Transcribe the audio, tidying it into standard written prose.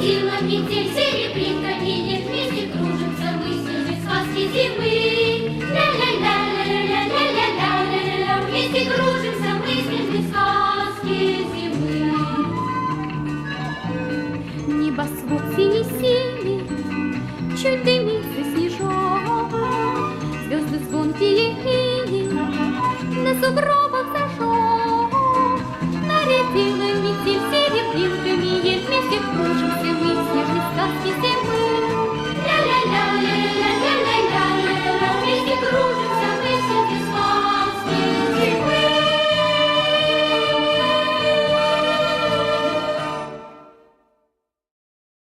сила, метель, серебринка, видит, вместе кружимся мы, снежной сказки зимы. Ля-ля-ля-ля-ля-ля-ля-ля-ля-ля, вместе кружимся мы, снежной сказки зимы. Небосвод синий-синий, чуть дымится снежок, звезды звонкие иней на сугробах